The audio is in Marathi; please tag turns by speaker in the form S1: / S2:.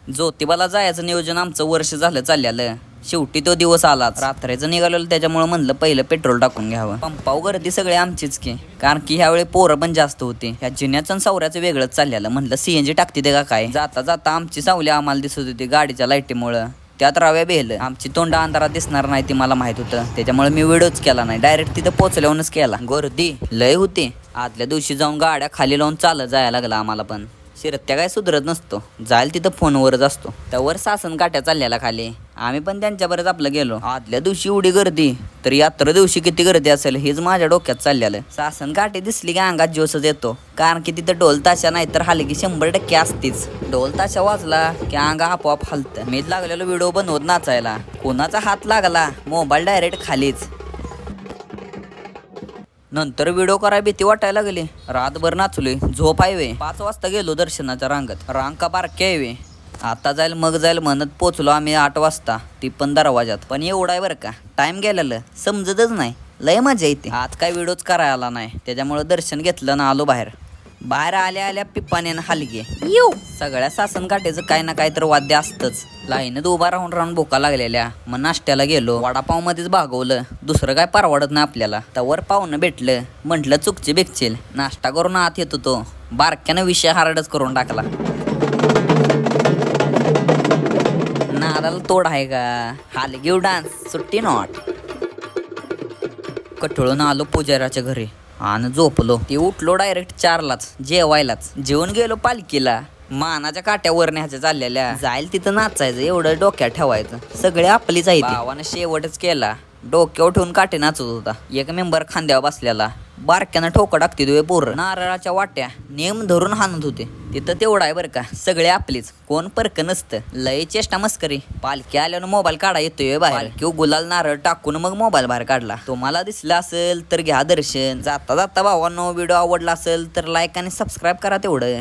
S1: ज्योतिबाला जायचं नियोजन आमचं वर्ष झालं चाललेलं. शेवटी तो दिवस आलाच. रात्रीचं निघालेलं, त्याच्यामुळे म्हणलं पहिलं पेट्रोल टाकून घ्यावं. पंपाव गर्दी सगळे आमचीच की, कारण की ह्यावेळी पोरं पण जास्त होती. ह्या जिन्याचं आणि सावऱ्याचं वेगळंच चाललेलं. म्हणलं सीएनजी टाकते ते का काय. जाता जाता आमची सावली आम्हाला दिसत होती गाडीच्या लाईटीमुळं. त्यात राव्या बेहलं. आमची तोंड अंधारात दिसणार नाही ती मला माहित होतं, त्याच्यामुळे मी व्हिडिओच केला नाही. डायरेक्ट तिथं पोचल्यावरच केला. गर्दी लय होती. आदल्या दिवशी जाऊन गाड्या खाली लावून चालत जायला लागला आम्हाला. पण शिरत्या काय सुधरत नसतो, जाईल तिथं फोनवरच असतो. त्यावर सासन काट्या चाललेला खाली. आम्ही पण त्यांच्याबरोबर आपलं गेलो. आदल्या दिवशी एवढी गर्दी, तर यात्रा दिवशी किती गर्दी असेल हेच माझ्या डोक्यात चाललेलं. सासन काठी दिसली की अंगात जोशच येतो, कारण की तिथं ढोल ताशा नाही तर हलकी 100% असतीच. ढोल ताशा वाजला की अंग आपोआप हलतं. मीच लागलेलो व्हिडिओ बनवत नाचायला. कोणाचा हात लागला, मोबाईल डायरेक्ट खालीच. नंतर व्हिडिओ करायला भीती वाटायला लागली. रातभर नाचलोय, झोप आहे वे. 5 वाजता गेलो दर्शनाच्या रांगत. रांग का बारक्या आहे वे. आता जाईल मग जाईल म्हणत पोचलो आम्ही 8 वाजता, ती पण दरवाजात. पण एवढा आहे बरं का, टाइम गेलेलं समजतच नाही. लय मजा येते. आज काय व्हिडिओच करायला आला नाही, त्याच्यामुळे दर्शन घेतलं ना आलो बाहेर. बाहेर आल्या आल्या पिप्पाने हलगे येऊ. सगळ्या सासन काठीचं काय ना काय तर वाद्य असतंच. लाईनत उभा राहून राहून भुका लागलेल्या. मग नाश्त्याला गेलो. वडापाव मध्येच भागवलं, दुसरं काय परवडत नाही आपल्याला. त्यावर पाहुणं भेटलं, म्हटलं चुकचे बेकचेल. नाश्ता करून आत येत होतो, बारक्यानं विषय हार्डच करून टाकला. नादाला तोड आहे का. हलगीव डान्स सुट्टी नॉट. कठळून आलो पुजाऱ्याच्या घरी आणि झोपलो. ती उठलो डायरेक्ट 4लाच जेवायलाच. जेवून गेलो पालखीला. मानाच्या काट्यावर न्यायच्या चाललेल्या. जाईल तिथं नाचायचं एवढं डोक्यात ठेवायचं. सगळे आपलीच आहे. भावानं शेवटच केला. डोक्यावर ठेवून काटे नाचत होता. एक मेंबर खांद्यावर बसलेला. बारक्यानं ठोका टाकते तुझे पोरं. नारळाच्या वाट्या नेम धरून हाणत होते. तिथं तेवढा आहे बरं का, सगळे आपलीच, कोण परक नसतं. लय चेष्टा मस्करी. पालखी आल्यानं मोबाईल काढा येतोय बाहेर. किंवा गुलाल नारळ टाकून मग मोबाईल बाहेर काढला. तुम्हाला दिसला असेल तर घ्या दर्शन. जाता जाता भावांनो व्हिडिओ आवडला असेल तर लाईक आणि सबस्क्राईब करा तेवढं.